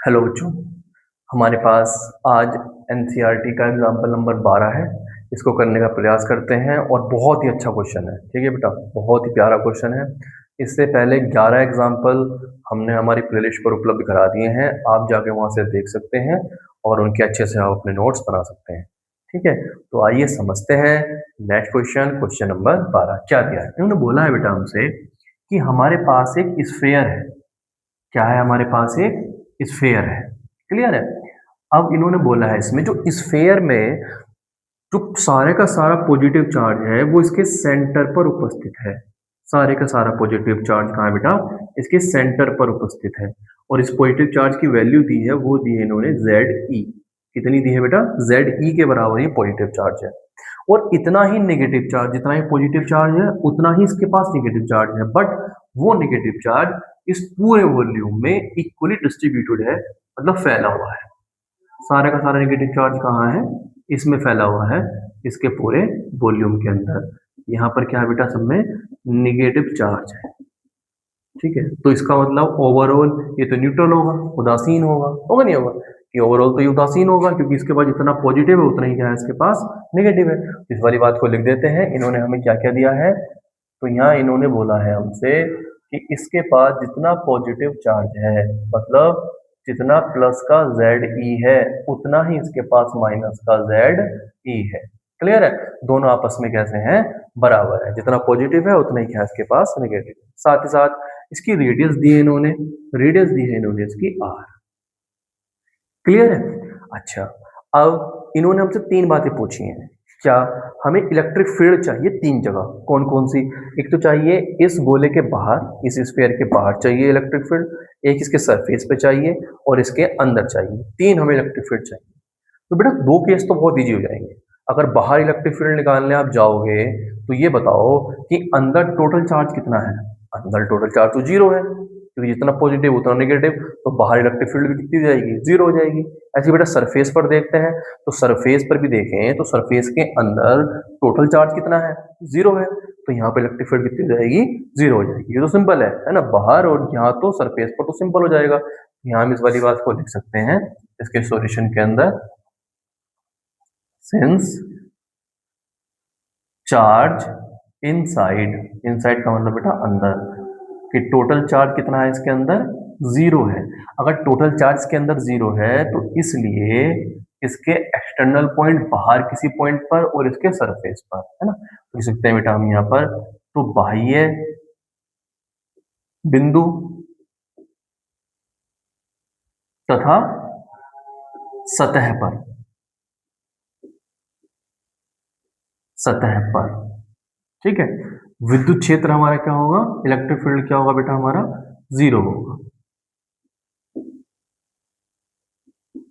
Hello बच्चों, हमारे पास आज एनसीईआरटी का एग्जाम्पल नंबर 12 है। इसको करने का प्रयास करते हैं और बहुत ही अच्छा क्वेश्चन है। ठीक है बेटा, बहुत ही प्यारा क्वेश्चन है। इससे पहले 11 एग्जाम्पल हमने हमारी प्लेलिस्ट पर उपलब्ध करा दिए हैं। आप जाके वहां से देख सकते हैं और उनके अच्छे से आप अपने नोट्स बना सकते हैं। ठीक है, तो आइए समझते हैं। नेक्स्ट क्वेश्चन, क्वेश्चन नंबर 12 क्या दिया है। इन्होंने बोला है बेटा हमसे कि हमारे पास एक स्फेयर है। क्या है हमारे पास? एक स्फेयर है। क्लियर है। अब इन्होंने बोला है इसमें जो स्फेयर में जो सारे का सारा पॉजिटिव चार्ज है वो इसके सेंटर पर उपस्थित है। सारे का सारा पॉजिटिव चार्ज कहाँ है बेटा? इसके सेंटर पर उपस्थित है। और इस पॉजिटिव चार्ज की वैल्यू दी है, वो दी है इन्होंने ZE। कितनी दी है बेटा? ZE के बराबर ये पॉजिटिव चार्ज है। और इतना ही नेगेटिव चार्ज, जितना ही पॉजिटिव चार्ज है उतना ही इसके पास नेगेटिव चार्ज है, बट वो नेगेटिव चार्ज इस पूरे वॉल्यूम में इक्वली डिस्ट्रीब्यूटेड है, मतलब फैला हुआ है। सारे का सारा नेगेटिव चार्ज कहाँ है? इसमें फैला हुआ है, इसके पूरे वॉल्यूम के अंदर। यहाँ पर क्या है बेटा? सब में नेगेटिव चार्ज है। ठीक है, तो इसका मतलब ओवरऑल ये तो न्यूट्रल होगा, उदासीन होगा। होगा नहीं होगा? कि ओवरऑल तो ये उदासीन होगा, क्योंकि इसके पास जितना पॉजिटिव है उतना ही क्या है इसके पास नेगेटिव है। इस वाली बात को लिख देते हैं। इन्होंने हमें क्या क्या दिया है? तो यहाँ इन्होंने बोला है हमसे कि इसके पास जितना पॉजिटिव चार्ज है, मतलब जितना प्लस का ZE है उतना ही इसके पास माइनस का ZE है। क्लियर है? दोनों आपस में कैसे हैं? बराबर है। जितना पॉजिटिव है उतना ही क्या है इसके पास नेगेटिव। साथ ही साथ इसकी रेडियस दी है इन्होंने, रेडियस दी है इन्होंने इसकी R। क्लियर है? अच्छा, अब इन्होंने हमसे तीन बातें पूछी हैं। क्या? हमें इलेक्ट्रिक फील्ड चाहिए तीन जगह। कौन कौन सी? एक तो चाहिए इस गोले के बाहर, इस स्फीयर के बाहर चाहिए इलेक्ट्रिक फील्ड, एक इसके सरफेस पे चाहिए और इसके अंदर चाहिए। तीन हमें इलेक्ट्रिक फील्ड चाहिए। तो बेटा दो केस तो बहुत ईजी हो जाएंगे। अगर बाहर इलेक्ट्रिक फील्ड निकालने आप जाओगे तो ये बताओ कि अंदर टोटल चार्ज कितना है। अंदर टोटल चार्ज तो जीरो है, क्योंकि जितना पॉजिटिव उतना नेगेटिव, तो बाहर इलेक्ट्रिक फील्ड भी कितनी हो जाएगी? जीरो हो जाएगी। ऐसे बेटा सरफेस पर देखते हैं, तो सरफेस पर भी देखें तो सरफेस के अंदर टोटल चार्ज कितना है? जीरो है। तो यहाँ पे इलेक्ट्रिक फील्ड कितनी हो जाएगी? जीरो हो जाएगी। ये तो सिंपल है ना? बाहर और यहाँ तो सरफेस पर तो सिंपल हो जाएगा। यहाँ हम इस वाली बात को लिख सकते हैं इसके सॉल्यूशन के अंदर, सिंस चार्ज इनसाइड, इनसाइड का मतलब बेटा अंदर, कि टोटल चार्ज कितना है इसके अंदर? जीरो है। अगर टोटल चार्ज के अंदर जीरो है तो इसलिए इसके एक्सटर्नल पॉइंट बाहर किसी पॉइंट पर और इसके सरफेस पर, है ना? तो लिख सकते हैं बेटा हम यहाँ पर, तो बाह्य बिंदु तथा सतह पर, सतह पर। ठीक है, विद्युत क्षेत्र हमारा क्या होगा? इलेक्ट्रिक फील्ड क्या होगा बेटा हमारा? जीरो होगा।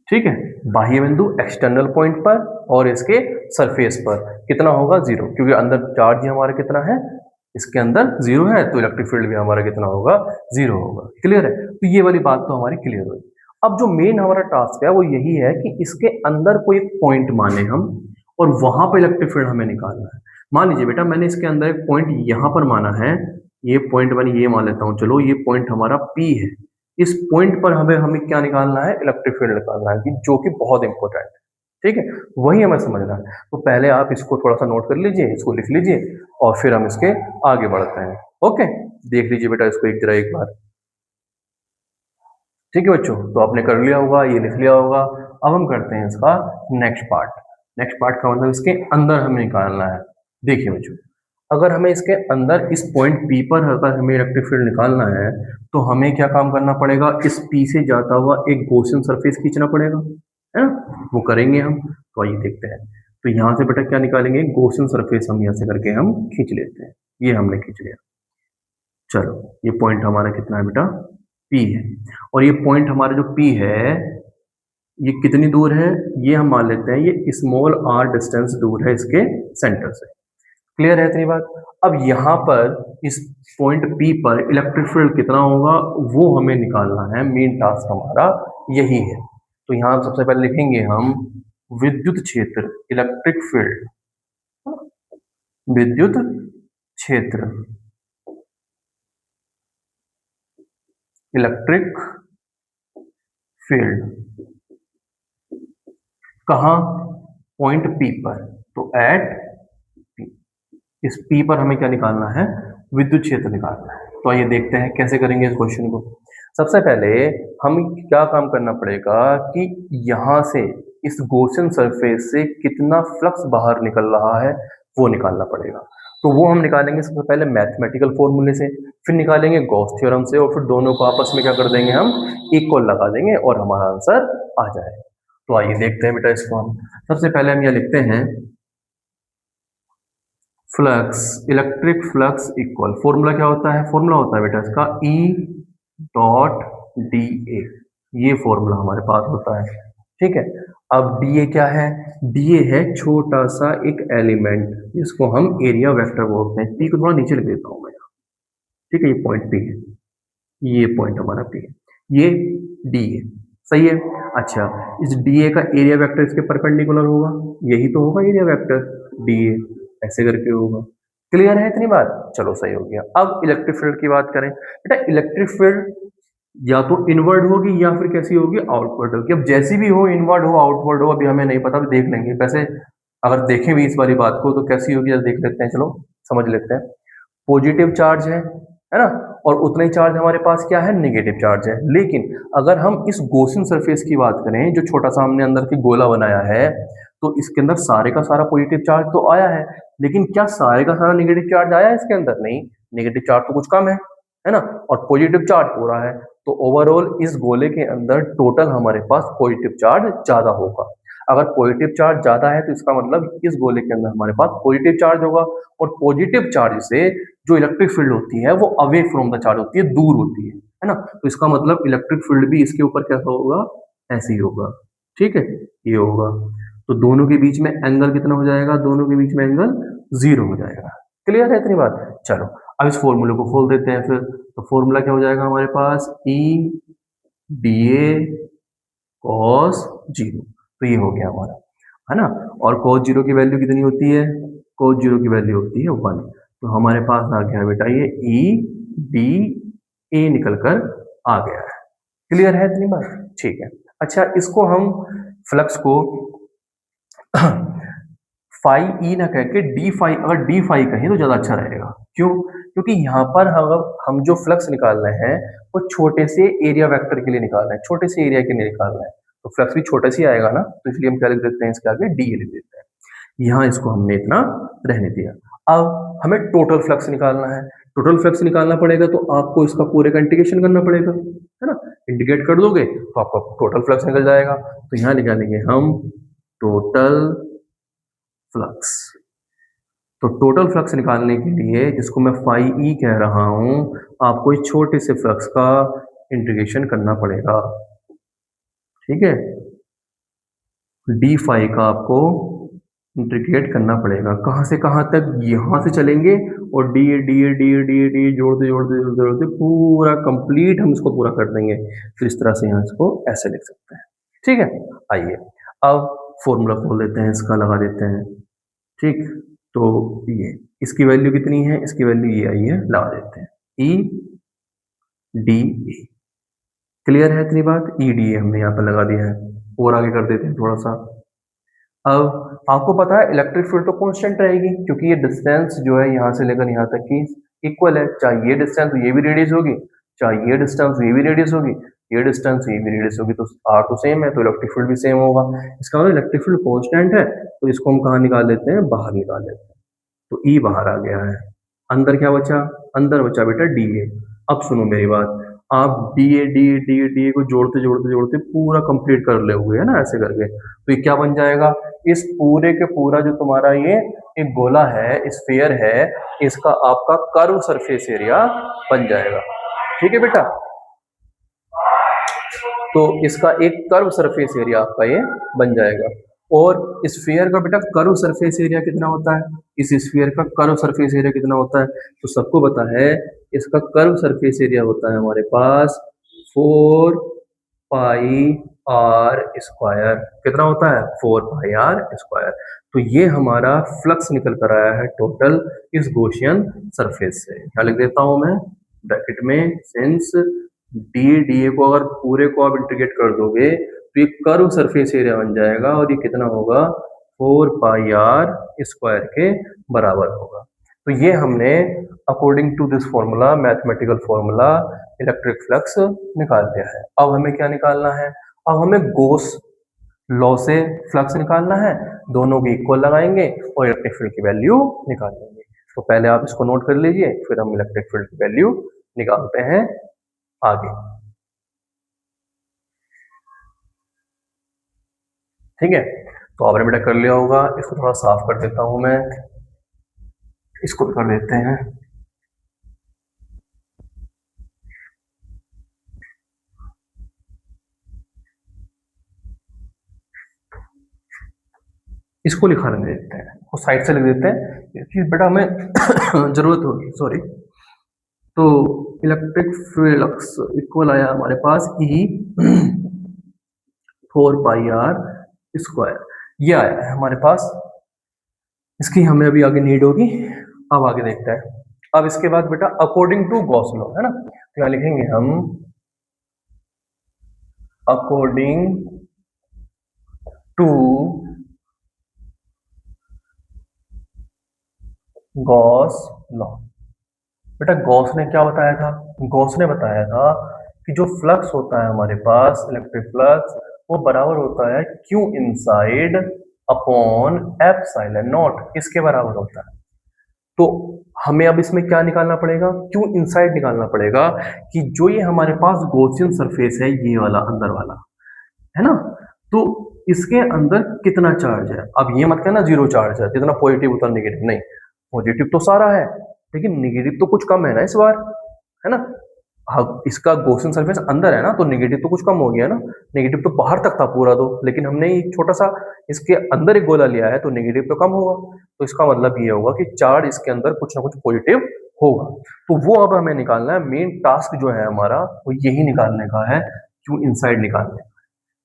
ठीक है, बाह्य बिंदु एक्सटर्नल पॉइंट पर और इसके सरफेस पर कितना होगा? जीरो, क्योंकि अंदर चार्ज ही हमारा कितना है? इसके अंदर जीरो है, तो इलेक्ट्रिक फील्ड भी हमारा कितना होगा? जीरो होगा। क्लियर है? तो ये वाली बात तो हमारी क्लियर हुई। अब जो मेन हमारा टास्क है वो यही है कि इसके अंदर कोई एक पॉइंट माने हम, और वहां पर इलेक्ट्रिक फील्ड हमें निकालना है। मान लीजिए बेटा मैंने इसके अंदर एक पॉइंट यहां पर माना है, ये पॉइंट मैंने ये मान लेता हूं, चलो ये पॉइंट हमारा P है। इस पॉइंट पर हमें हमें क्या निकालना है? इलेक्ट्रिक फील्ड निकालना है, जो कि बहुत इंपॉर्टेंट है। ठीक है, वही हमें समझना है। तो पहले आप इसको थोड़ा सा नोट कर लीजिए, इसको लिख लीजिए और फिर हम इसके आगे बढ़ते हैं। ओके, देख लीजिए बेटा इसको एक जरा एक बार। ठीक है बच्चों, तो आपने कर लिया होगा, ये लिख लिया होगा। अब हम करते हैं इसका नेक्स्ट पार्ट। नेक्स्ट पार्ट का मतलब इसके अंदर हमें निकालना है। देखिए बच्चों, अगर हमें इसके अंदर इस पॉइंट P पर अगर हमें इलेक्ट्रिक फील्ड निकालना है तो हमें क्या काम करना पड़ेगा? इस P से जाता हुआ एक गॉसियन सरफेस खींचना पड़ेगा, है ना? वो करेंगे हम। तो आइए देखते हैं। तो यहाँ से बेटा क्या निकालेंगे? गॉसियन सरफेस हम यहाँ से करके हम खींच लेते हैं। ये हमने खींच लिया। चलो, ये पॉइंट हमारा कितना है बेटा? P है। और ये पॉइंट हमारा जो P है ये कितनी दूर है? ये हम मान लेते हैं ये स्मॉल r डिस्टेंस दूर है इसके सेंटर से। क्लियर है इतनी बात? अब यहाँ पर इस पॉइंट P पर इलेक्ट्रिक फील्ड कितना होगा वो हमें निकालना है। मेन टास्क हमारा यही है। तो यहाँ सबसे पहले लिखेंगे हम विद्युत क्षेत्र, इलेक्ट्रिक फील्ड, विद्युत क्षेत्र, इलेक्ट्रिक फील्ड कहाँ, पॉइंट P पर, तो एट P, इस P पर हमें क्या निकालना है, विद्युत क्षेत्र निकालना है। तो आइए देखते हैं कैसे करेंगे इस क्वेश्चन को। सबसे पहले हमें क्या काम करना पड़ेगा कि यहाँ से इस गॉसियन सरफेस से कितना फ्लक्स बाहर निकल रहा है वो निकालना पड़ेगा। तो वो हम निकालेंगे सबसे पहले मैथमेटिकल फॉर्मूले से, फिर निकालेंगे गॉस थ्योरम से, और फिर दोनों को आपस में क्या कर देंगे, हम इक्वल लगा देंगे और हमारा आंसर आ जाएगा। तो आइए देखते हैं बेटा इसको हम। सबसे पहले हम यह लिखते हैं flux, electric flux equal, formula क्या होता है, फॉर्मूला होता है बेटा इसका E.dA, ये फॉर्मूला हमारे पास होता है। ठीक है, अब dA क्या है, dA है छोटा सा एक एलिमेंट जिसको हम एरिया वेक्टर बोलते हैं। P को थोड़ा नीचे लिख देता हूं मैं, ठीक है, ये पॉइंट P है, ये पॉइंट हमारा P है, ये dA, सही है। अच्छा, इस dA का एरिया वेक्टर इसके परपेंडिकुलर होगा, यही तो होगा एरिया वेक्टर dA, ऐसे करके होगा। क्लियर है इतनी बात, चलो सही हो गया। अब इलेक्ट्रिक फील्ड की बात करें बेटा, इलेक्ट्रिक फील्ड या तो इनवर्ड होगी या फिर कैसी होगी, आउटवर्ड होगी। अब जैसी भी हो, इनवर्ड हो आउटवर्ड हो, अभी हमें नहीं पता, देख लेंगे। वैसे अगर देखें भी इस वाली बात को तो कैसी होगी देख लेते हैं, चलो समझ लेते हैं। पॉजिटिव चार्ज है ना, और उतना ही चार्ज हमारे पास क्या है, नेगेटिव चार्ज है। लेकिन अगर हम इस गॉसियन सरफेस की बात करें, जो छोटा सा हमने अंदर की गोला बनाया है, तो इसके अंदर सारे का सारा पॉजिटिव चार्ज तो आया है, लेकिन क्या सारे का सारा नेगेटिव चार्ज आया है इसके अंदर, नहीं, नेगेटिव चार्ज तो कुछ कम है ना, और पॉजिटिव चार्ज पूरा है। तो ओवरऑल इस गोले के अंदर टोटल हमारे पास पॉजिटिव चार्ज ज्यादा होगा। अगर पॉजिटिव चार्ज ज्यादा है तो इसका मतलब इस गोले के अंदर हमारे पास पॉजिटिव चार्ज होगा, और पॉजिटिव चार्ज से जो इलेक्ट्रिक फील्ड होती है वो अवे फ्रॉम द चार्ज होती है, दूर होती है ना। तो इसका मतलब इलेक्ट्रिक फील्ड भी इसके ऊपर कैसा होगा, ऐसे ही होगा। ठीक है, ये होगा। तो दोनों के बीच में एंगल कितना हो जाएगा, दोनों के बीच में एंगल 0 हो जाएगा। क्लियर है इतनी बात, चलो अब इस फॉर्मूले को खोल देते हैं फिर। तो फॉर्मूला क्या हो जाएगा हमारे पास, E.dA cos 0, तो ये हो गया हमारा, है ना। और cos 0 की वैल्यू कितनी होती है, cos 0 की वैल्यू होती है 1। तो हमारे पास आ गया बेटा ये E.dA निकल कर आ गया है। क्लियर है इतनी बात, ठीक है। अच्छा, इसको हम फ्लक्स को फाई ई ना कह के डी फाई, अगर डी फाई कहें तो ज्यादा अच्छा रहेगा। क्यों, क्योंकि यहाँ पर हम जो फ्लक्स निकाल रहे हैं वो छोटे से एरिया वेक्टर के लिए निकाल रहे हैं, छोटे से एरिया के लिए निकाल रहे हैं, तो फ्लक्स भी छोटा सी आएगा ना, तो इसलिए हम क्या लिख देते हैं, इसके आगे डी लिख देते हैं। यहाँ इसको हमने इतना रहने दिया। अब हमें टोटल फ्लक्स निकालना है। टोटल फ्लक्स निकालना पड़ेगा तो आपको इसका पूरे का इंटीग्रेशन करना पड़ेगा, है ना। इंटीग्रेट कर दोगे तो आपका टोटल फ्लक्स निकल जाएगा। तो यहाँ निकालेंगे हम टोटल फ्लक्स। तो टोटल फ्लक्स निकालने के लिए, जिसको मैं फाई ई कह रहा हूं, आपको इस छोटे से फ्लक्स का इंटीग्रेशन करना पड़ेगा। ठीक है, डी फाई का आपको इंटीग्रेट करना पड़ेगा। कहां से कहां तक, यहां से चलेंगे और D A D A D A D A D जोड़ते जोड़ते जोड़ते जोड़ते पूरा कंप्लीट हम इसको पूरा कर देंगे। फिर इस तरह से यहाँ इसको ऐसे लिख सकते हैं। ठीक है, आइए अब फॉर्मूला खोल देते हैं, इसका लगा देते हैं। ठीक, तो ये इसकी वैल्यू कितनी है, इसकी वैल्यू ये आई है, लगा देते हैं E.dA। क्लियर है इतनी बात, E.dA हमने यहाँ पर लगा दिया है। और आगे कर देते हैं थोड़ा सा। अब आपको पता है इलेक्ट्रिक फील्ड तो कांस्टेंट रहेगी, क्योंकि ये डिस्टेंस जो है यहाँ से लेकर यहाँ तक की इक्वल है। चाहे ये डिस्टेंस ये भी रेडियस होगी, चाहे ये डिस्टेंस ये भी रेडियस होगी, ये डिस्टेंस ये भी रेडियस होगी, तो आर तो सेम है, तो इलेक्ट्रिक फील्ड भी सेम होगा। इसका मतलब इलेक्ट्रिक फील्ड कांस्टेंट है, तो इसको हम कहाँ निकाल लेते हैं, बाहर निकाल लेते हैं। तो E बाहर आ गया है, अंदर क्या बचा, अंदर बचा बेटा DA। अब सुनो मेरी बात, आप DA को जोड़ते जोड़ते जोड़ते पूरा कंप्लीट कर ले हुए, है ना, ऐसे करके। तो ये क्या बन जाएगा, इस पूरे के पूरा जो तुम्हारा ये एक गोला है, स्फीयर है, इसका आपका कर्व सरफेस एरिया बन जाएगा। ठीक है बेटा, तो इसका एक कर्व सरफेस एरिया आपका ये बन जाएगा। और स्फीयर का बेटा कर्व सरफेस एरिया कितना होता है, इस स्फीयर का कर्व सरफेस एरिया कितना होता है, तो सबको पता है, इसका कर्व सरफेस एरिया होता है हमारे पास 4 पाई आर स्क्वायर। कितना होता है, 4 पाई आर स्क्वायर। तो ये हमारा फ्लक्स निकल कर आया है टोटल इस गॉसियन सरफेस से। क्या लिख देता हूं मैं ब्रैकेट में, सिंस डी को अगर पूरे को आप इंटीग्रेट कर दोगे तो ये कर्व सरफेस एरिया बन जाएगा और ये कितना होगा 4πr² के बराबर होगा। तो ये हमने according to this formula, mathematical formula, electric flux निकाल दिया है। अब हमें क्या निकालना है? अब हमें गॉस लॉ से फ्लक्स निकालना है, दोनों को इक्वल लगाएंगे और इलेक्ट्रिक फील्ड की वैल्यू निकाल लेंगे। तो पहले आप इसको नोट कर लीजिए, फिर हम इलेक्ट्रिक फील्ड की वैल्यू निकालते हैं आगे। ठीक है, तो आपने बेटा कर लिया होगा। इसको थोड़ा साफ कर देता हूं मैं, इसको भी कर देते हैं। इसको लिखा रहने देते हैं, वो साइड से लिख देते हैं कि बेटा हमें जरूरत होगी। सॉरी, तो इलेक्ट्रिक फ्लक्स इक्वल आया हमारे पास E 4πr², ये आया है हमारे पास। इसकी हमें अभी आगे नीड होगी, अब आगे देखते हैं। अब इसके बाद बेटा अकॉर्डिंग टू गॉस लॉ है ना, तो यहाँ लिखेंगे हम अकॉर्डिंग टू गॉस लॉ। बेटा गॉस ने क्या बताया था? गॉस ने बताया था कि जो फ्लक्स होता है हमारे पास, इलेक्ट्रिक फ्लक्स, वो बराबर होता है Q inside upon epsilon not, इसके बराबर होता है। तो हमें अब इसमें क्या निकालना पड़ेगा? Q इनसाइड निकालना पड़ेगा कि जो ये हमारे पास गॉसियन सरफेस है, ये वाला अंदर वाला है ना, तो इसके अंदर कितना चार्ज है। अब ये मत कहना जीरो चार्ज है, जितना पॉजिटिव उतना नेगेटिव, नहीं, पॉजिटिव तो सारा है लेकिन नेगेटिव तो कुछ कम है ना इस बार, है ना। अब इसका गॉसियन सरफेस अंदर है ना, तो नेगेटिव तो कुछ कम हो गया ना, नेगेटिव तो बाहर तक था पूरा दो, लेकिन हमने एक छोटा सा इसके अंदर एक गोला लिया है तो नेगेटिव तो कम होगा। तो इसका मतलब ये होगा कि चार्ज इसके अंदर कुछ ना कुछ पॉजिटिव होगा। तो वो अब हमें निकालना है, मेन टास्क जो है हमारा वो यही निकालने का है, क्यों इनसाइड निकालने का।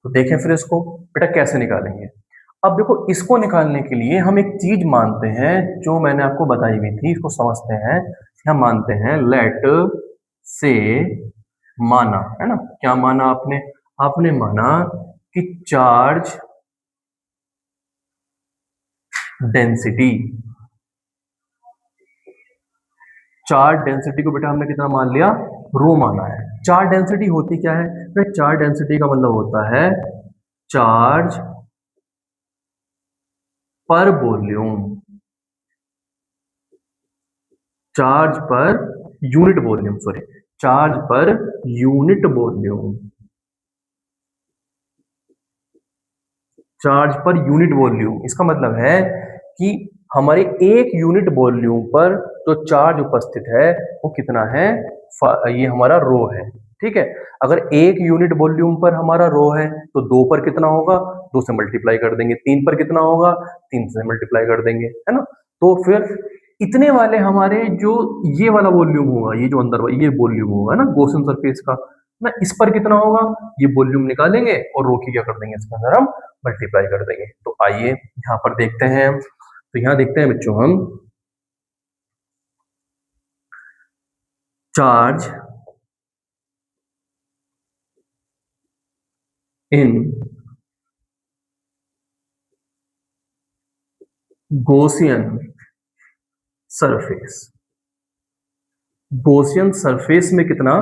तो देखें फिर इसको बेटा कैसे निकालेंगे। अब देखो, इसको निकालने के लिए हम एक चीज मानते हैं जो मैंने आपको बताई हुई थी, इसको समझते हैं। हम मानते हैं लेट से, माना है ना, क्या माना आपने? आपने माना कि चार्ज डेंसिटी, चार्ज डेंसिटी को बेटा हमने कितना मान लिया? रो माना है। चार्ज डेंसिटी होती क्या है? तो चार्ज डेंसिटी का मतलब होता है चार्ज पर volume, charge per unit volume, sorry, charge per unit volume, charge per unit volume. इसका मतलब है कि हमारे एक यूनिट वॉल्यूम पर जो चार्ज उपस्थित है वो कितना है, ये हमारा रो है। ठीक है, अगर एक यूनिट वॉल्यूम पर हमारा रो है तो दो पर कितना होगा, दो से मल्टीप्लाई कर देंगे। तीन पर कितना होगा, तीन से मल्टीप्लाई कर देंगे, है ना। तो फिर इतने वाले हमारे जो ये वाला वॉल्यूम होगा, ये जो अंदर ये वॉल्यूम होगा ना गॉसियन सरफेस का ना, इस पर कितना होगा, ये वॉल्यूम निकालेंगे और रो की क्या कर देंगे, इसके अंदर हम मल्टीप्लाई कर देंगे। तो आइए यहाँ पर देखते हैं। तो यहाँ देखते हैं बच्चों हम charge in Gaussian surface, Gaussian surface में कितना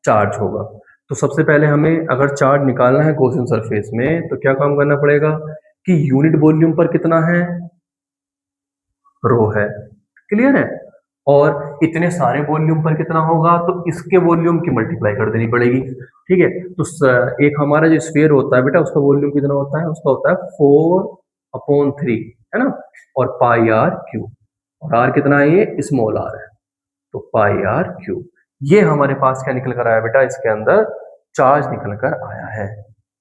चार्ज होगा। तो सबसे पहले हमें अगर चार्ज निकालना है गॉसियन सरफेस में तो क्या काम करना पड़ेगा कि यूनिट वॉल्यूम पर कितना है, रो है, क्लियर है। और इतने सारे वॉल्यूम पर कितना होगा, तो इसके वॉल्यूम की मल्टीप्लाई कर देनी पड़ेगी। ठीक है, तो एक हमारा जो स्फीयर होता है बेटा, उसका वॉल्यूम कितना होता है, उसका होता है 4/3, है ना, और पाई आर क्यू, और आर कितना है, ये स्मॉल आर है, तो पाई आर क्यू। ये हमारे पास क्या निकल कर आया बेटा, इसके अंदर चार्ज निकल कर आया है।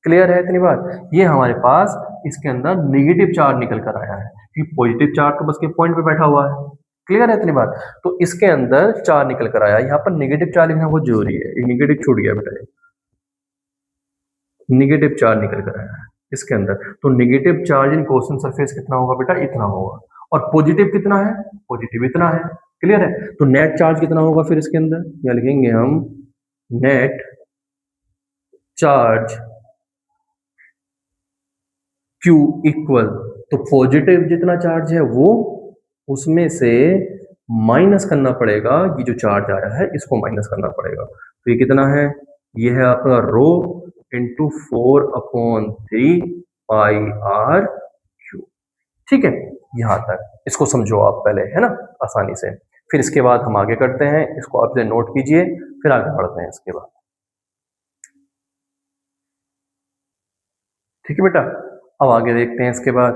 क्लियर है इतनी बात? ये हमारे पास इसके अंदर नेगेटिव चार्ज निकल कर आया है, क्योंकि पॉजिटिव चार्ज तो बस के पॉइंट पे बैठा हुआ है। क्लियर है इतनी बात? तो इसके अंदर चार्ज निकल कर आया, यहाँ पर नेगेटिव चार्ज लिखना बहुत जरूरी है, एक नेगेटिव छूट गया बेटा, नेगेटिव चार्ज निकल कर आया है इसके अंदर। तो negative charge in Gaussian surface कितना होगा बेटा, इतना होगा, और पॉजिटिव कितना है, पॉजिटिव इतना है। क्लियर है? तो नेट चार्ज कितना होगा फिर इसके अंदर, या लिखेंगे हम नेट चार्ज Q इक्वल, तो पॉजिटिव जितना चार्ज है वो उसमें से माइनस करना पड़ेगा, ये जो चार्ज आ रहा है इसको माइनस करना पड़ेगा। तो ये कितना है, ये है आपका rho into 4/3 pi are Q. ठीक है, यहां तक इसको समझो आप पहले, है ना, आसानी से। फिर इसके बाद हम आगे करते हैं, इसको आप नोट कीजिए, फिर आगे बढ़ते हैं इसके बाद। ठीक है बेटा, अब आगे देखते हैं इसके बाद।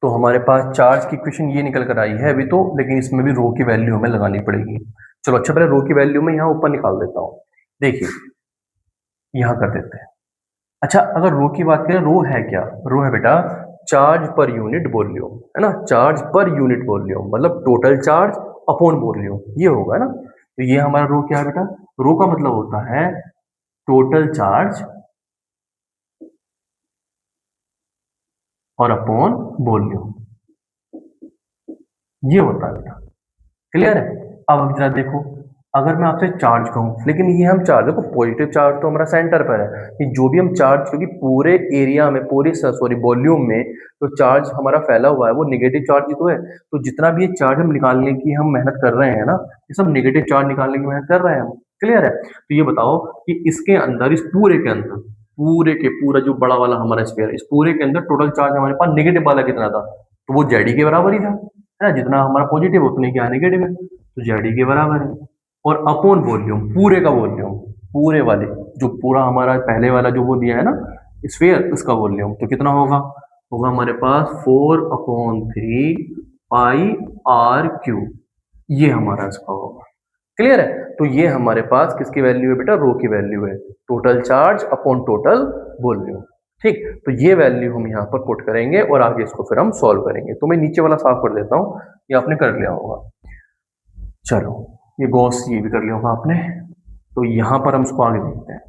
तो हमारे पास चार्ज की इक्वेशन ये निकल कर आई है अभी तो, लेकिन इसमें भी रो की वैल्यू हमें लगानी पड़ेगी। चलो अच्छा, पहले रो की वैल्यू में यहाँ ऊपर निकाल देता हूँ। देखिए, यहाँ कर देते हैं। अच्छा, अगर रो की बात करें, रो है क्या? रो है बेटा चार्ज पर यूनिट वॉल्यूम, है ना, चार्ज पर यूनिट वॉल्यूम मतलब टोटल चार्ज अपॉन वॉल्यूम, ये होगा ना। तो ये हमारा रो क्या है बेटा? रो का मतलब होता है टोटल चार्ज और अपॉन वॉल्यूम, ये होता है बेटा। क्लियर है? अब जरा देखो, अगर मैं आपसे चार्ज कहूँ, लेकिन ये हम चार्ज, देखो पॉजिटिव चार्ज तो हमारा सेंटर पर है, कि जो भी हम चार्ज, क्योंकि पूरे एरिया में, पूरी सॉरी वॉल्यूम में तो चार्ज हमारा फैला हुआ है, वो नेगेटिव चार्ज ही तो है। तो जितना भी ये चार्ज हम निकालने की हम मेहनत कर रहे हैं ना, ये सब नेगेटिव चार्ज निकालने की मेहनत कर रहे हैं हम। क्लियर है? तो ये बताओ कि इसके अंदर, इस पूरे के अंदर, पूरे के पूरा जो बड़ा वाला हमारा स्फीयर, इस पूरे के अंदर टोटल चार्ज हमारे पास नेगेटिव वाला कितना था? तो वो जेडी के बराबर ही था, है ना, जितना हमारा पॉजिटिव उतने क्या नेगेटिव है, तो जेडी के बराबर है। और अपॉन वॉल्यूम, पूरे का वॉल्यूम, पूरे वाले, जो पूरा हमारा पहले वाला जो वो दिया है ना स्फीयर, उसका वॉल्यूम तो कितना होगा? होगा हमारे पास 4/3 पाई आर क्यू, ये हमारा इसका होगा। क्लियर है? तो ये हमारे पास किसकी वैल्यू है बेटा? रो की वैल्यू है, total charge upon total volume. ठीक, तो ये वैल्यू हम यहाँ पर पुट करेंगे और आगे इसको फिर हम सॉल्व करेंगे। तो मैं नीचे वाला साफ कर देता हूँ, ये आपने कर लिया होगा। चलो, ये गॉस ये भी कर लिया होगा आपने। तो यहाँ पर हम इसको आगे देखते हैं।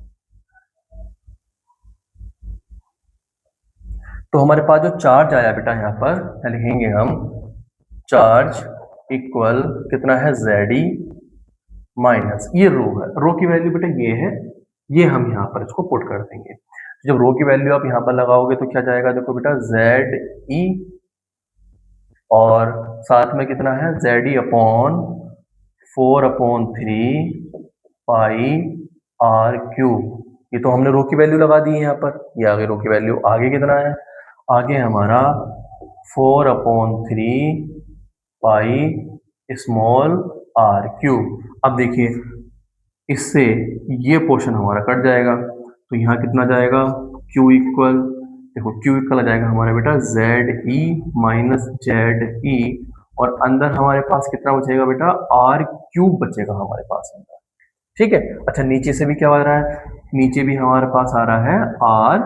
तो हमारे पास जो चार्ज आया बेटा, यहाँ पर लिखेंगे हम चार्ज इक्वल कितना है, जेड माइनस, ये रो है, रो की वैल्यू बेटा ये है, ये हम यहाँ पर इसको पुट कर देंगे। जब रो की वैल्यू आप यहाँ पर लगाओगे तो क्या जाएगा, देखो बेटा जेड ई, और साथ में कितना है, Z E upon 4/3 pi R cube. ये तो हमने रो की वैल्यू लगा दी है यहाँ पर, ये आगे रो की वैल्यू, आगे कितना है, आगे हमारा 4/3 पाई स्मॉल आर क्यूब। अब देखिए, इससे ये पोर्शन हमारा कट जाएगा, तो यहाँ कितना जाएगा, Q इक्वल, देखो Q इक्वल आ जाएगा हमारा बेटा जेड ई माइनस जेड ई, और अंदर हमारे पास कितना बचेगा बेटा, आर क्यूब बचेगा हमारे पास अंदर। ठीक है? अच्छा, नीचे से भी क्या आ रहा है, नीचे भी हमारे पास आ रहा है आर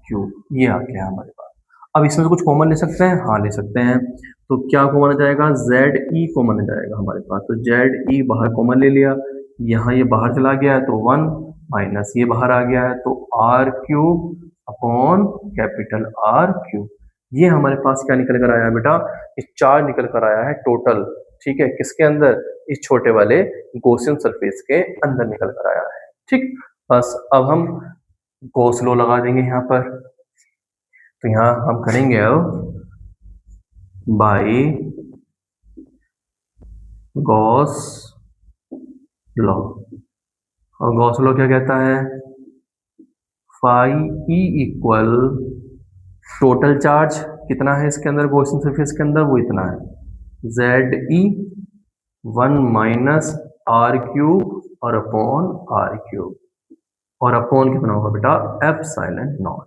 क्यूब, ये आ गया हमारे पास। अब इसमें से कुछ कॉमन ले सकते हैं, हाँ ले सकते हैं। तो क्या कॉमन आ जाएगा, जेड ई कॉमन आ जाएगा हमारे पास, तो जेड ई बाहर कॉमन ले लिया, यहाँ ये बाहर चला गया है तो 1, माइनस ये बाहर आ गया है तो R cube upon capital R cube. ये हमारे पास क्या निकल कर आया बेटा, ये चार्ज निकल कर आया है टोटल। ठीक है, किसके अंदर, इस छोटे वाले गॉसियन सरफेस के अंदर निकल कर आया है। ठीक, बस अब हम गॉस लॉ लगा देंगे यहाँ पर। तो यहाँ हम करेंगे अब बाई गॉस लॉ, और गॉस लॉ क्या कहता है, phi E equal total charge कितना है इसके अंदर, गॉसियन सरफेस के अंदर, वो इतना है Z E 1 minus R cube और अपॉन आर क्यूब, और अपॉन कितना होगा बेटा, एप्सिलॉन नॉट।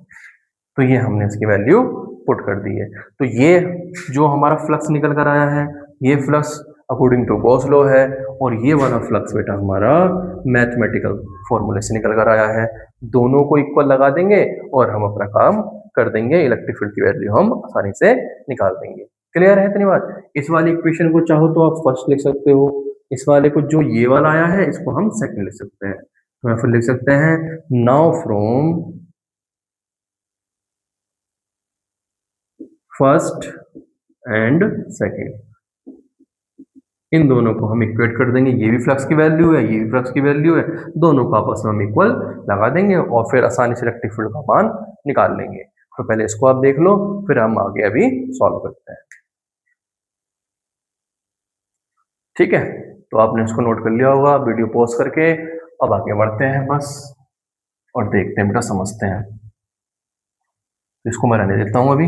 तो ये हमने इसकी वैल्यू पुट कर दी है। तो ये जो हमारा फ्लक्स निकल कर आया है, ये flux according to Gauss law है, और ये वाला फ्लक्स बेटा हमारा मैथमेटिकल फॉर्मूले से निकल कर आया है। दोनों को इक्वल लगा देंगे और हम अपना काम कर देंगे, इलेक्ट्रिक फील्ड की वैल्यू हम आसानी से निकाल देंगे। क्लियर है इतनी बात? इस वाली इक्वेशन को चाहो तो आप फर्स्ट लिख सकते हो, इस वाले को जो ये वाला आया है इसको हम सेकंड लिख सकते हैं। तो या फिर लिख सकते हैं now from first and second, इन दोनों को हम इक्वेट कर देंगे, ये भी फ्लक्स की वैल्यू है, ये भी फ्लक्स की वैल्यू है, दोनों को आपस में हम इक्वल लगा देंगे और फिर आसानी से इलेक्ट्रिक फील्ड का मान निकाल लेंगे। तो पहले इसको आप देख लो, फिर हम आगे अभी सॉल्व करते हैं। ठीक है, तो आपने इसको नोट कर लिया होगा, वीडियो पॉज करके अब आगे बढ़ते हैं बस और देखते हैं बेटा, समझते हैं। इसको मैं रहने देता हूं अभी।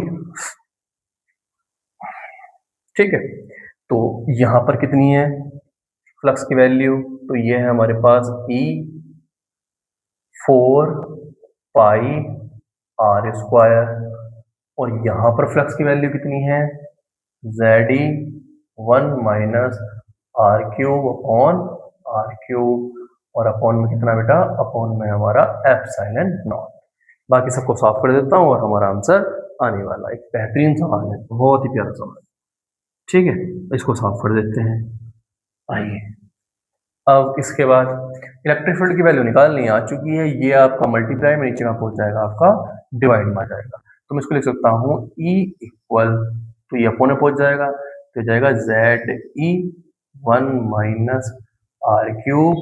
ठीक है, तो यहां पर कितनी है फ्लक्स की वैल्यू, तो ये है हमारे पास E 4 पाई आर स्क्वायर, और यहां पर फ्लक्स की वैल्यू कितनी है ZE 1 minus R cube upon R cube, और अपॉन में कितना बेटा, अपॉन में हमारा एप्सिलॉन नॉट। बाकी सबको साफ कर देता हूं और हमारा आंसर आने वाला। एक बेहतरीन सवाल है, बहुत ही प्यारा सवाल। ठीक है, इसको साफ कर देते हैं। आइए, अब इसके बाद इलेक्ट्रिक फील्ड की वैल्यू निकालनी आ चुकी है, ये आपका मल्टीप्लाई में नीचे में पहुंच जाएगा, आपका डिवाइड में आ जाएगा। तो मैं इसको लिख सकता हूँ E इक्वल, तो ये अपोन में पहुंच जाएगा, तो जाएगा ZE 1 minus R cube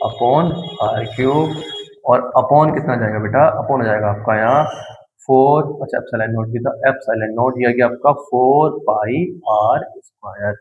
upon R cube, और अपॉन कितना जाएगा बेटा, अपॉन हो जाएगा आपका यहाँ 4, अच्छा एप्सिलॉन नॉट भी था, एप्सिलॉन नॉट ये आ गया आपका 4 पाई आर स्क्वायर।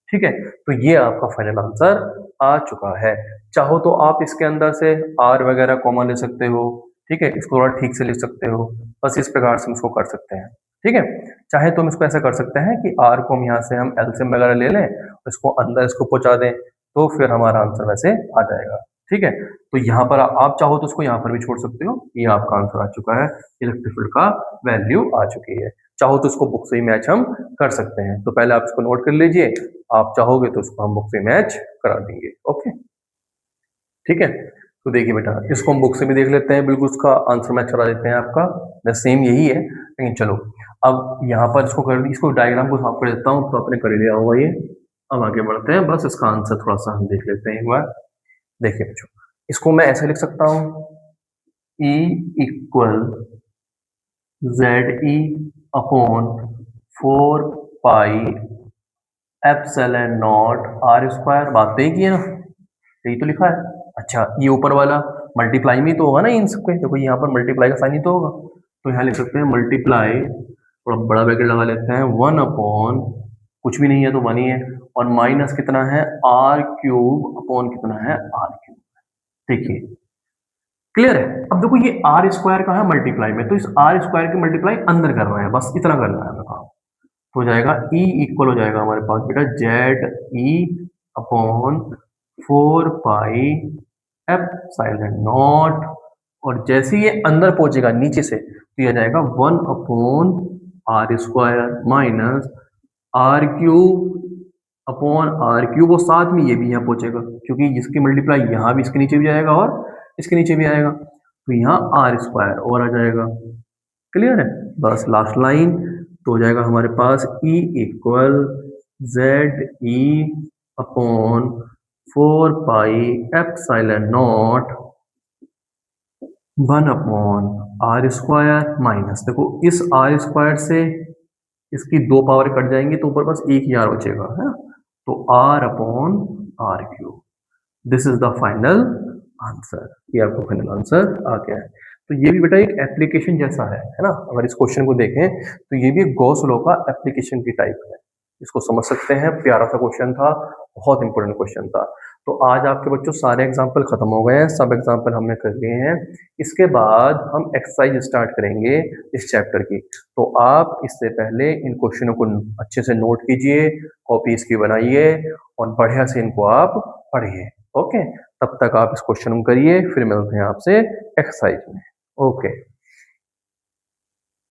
ठीक है, तो ये आपका फाइनल आंसर आ चुका है। चाहो तो आप इसके अंदर से आर वगैरह कॉमन ले सकते हो, ठीक है, इसको थोड़ा ठीक से लिख सकते हो, बस इस प्रकार से हम इसको कर सकते हैं। ठीक है, चाहे तो हम इसको ऐसा कर सकते हैं कि आर को हम यहाँ से हम एलसीएम वगैरह ले लें, इसको अंदर इसको पहुंचा दें, तो फिर हमारा आंसर वैसे आ जाएगा। ठीक है, तो यहाँ पर आप चाहो तो उसको यहाँ पर भी छोड़ सकते हो, ये आपका आंसर आ चुका है, इलेक्ट्रिक फील्ड का वैल्यू आ चुकी है। चाहो तो इसको बुक से ही मैच हम कर सकते हैं, तो पहले आप इसको नोट कर लीजिए, आप चाहोगे तो इसको हम बुक से मैच करा देंगे। ओके, ठीक है, तो देखिए बेटा, इसको हम बुक से भी देख लेते हैं, बिल्कुल उसका आंसर मैच करा देते हैं आपका, बस सेम यही है, लेकिन चलो अब यहाँ पर इसको कर दी, इसको डायग्राम को साफ कर देता हूँ, तो आपने कर लिया होगा ये। अब आगे बढ़ते हैं, बस इसका आंसर थोड़ा सा हम देख लेते हैं एक बार। देखिए बच्चों, इसको मैं ऐसे लिख सकता हूँ E equal ZE upon 4 pi epsilon not R square, बात तो ही की है ना, यही तो लिखा है। अच्छा, ये ऊपर वाला मल्टीप्लाई में तो होगा ना इन सबके, देखो यहाँ पर मल्टीप्लाई का साइन ही तो होगा, तो यहाँ लिख सकते हैं मल्टीप्लाई, थोड़ा बड़ा ब्रैकेट लगा लेते हैं, 1 अपॉन कुछ भी नहीं है तो 1 ही है, और माइनस कितना है आर क्यूब अपॉन कितना है आर क्यूब। देखिए क्लियर है। अब देखो ये आर स्क्वायर का है मल्टीप्लाई में, तो इस आर स्क्वायर की मल्टीप्लाई अंदर कर रहे हैं, बस इतना करना है काम, तो हो जाएगा E इक्वल हो जाएगा हमारे पास बेटा ZE upon 4 pi epsilon not, और जैसे ये अंदर पहुंचेगा नीचे से, तो ये जाएगा 1 upon R square minus R cube upon R cube, और साथ में ये भी यहाँ पहुंचेगा, क्योंकि जिसकी मल्टीप्लाई यहाँ भी इसके नीचे भी जाएगा और इसके नीचे भी आएगा, तो यहाँ आर स्क्वायर और आ जाएगा। क्लियर है, बस लास्ट लाइन, तो हो जाएगा हमारे पास E equal ZE upon 4 pi epsilon not 1 upon R square minus, देखो इस आर स्क्वायर से इसकी 2 पावर कट जाएंगी, तो ऊपर बस एक ही आर बचेगा, है ना, तो R upon R cube. This is the final answer, ये आपका फाइनल आंसर आ गया है। तो ये भी बेटा एक एप्लीकेशन जैसा है ना, अगर इस क्वेश्चन को देखें तो ये भी एक गॉस लॉ का एप्लीकेशन की टाइप है, इसको समझ सकते हैं, प्यारा सा क्वेश्चन था, बहुत इंपॉर्टेंट क्वेश्चन था। तो आज आपके बच्चों सारे एग्जाम्पल खत्म हो गए हैं, सब एग्जाम्पल हमने कर लिए हैं, इसके बाद हम एक्सरसाइज स्टार्ट करेंगे इस चैप्टर की, तो आप इससे पहले इन क्वेश्चनों को अच्छे से नोट कीजिए, कॉपी इसकी बनाइए और बढ़िया से इनको आप पढ़िए। ओके, तब तक आप इस क्वेश्चन को करिए, फिर मिलते हैं आपसे एक्सरसाइज में। ओके।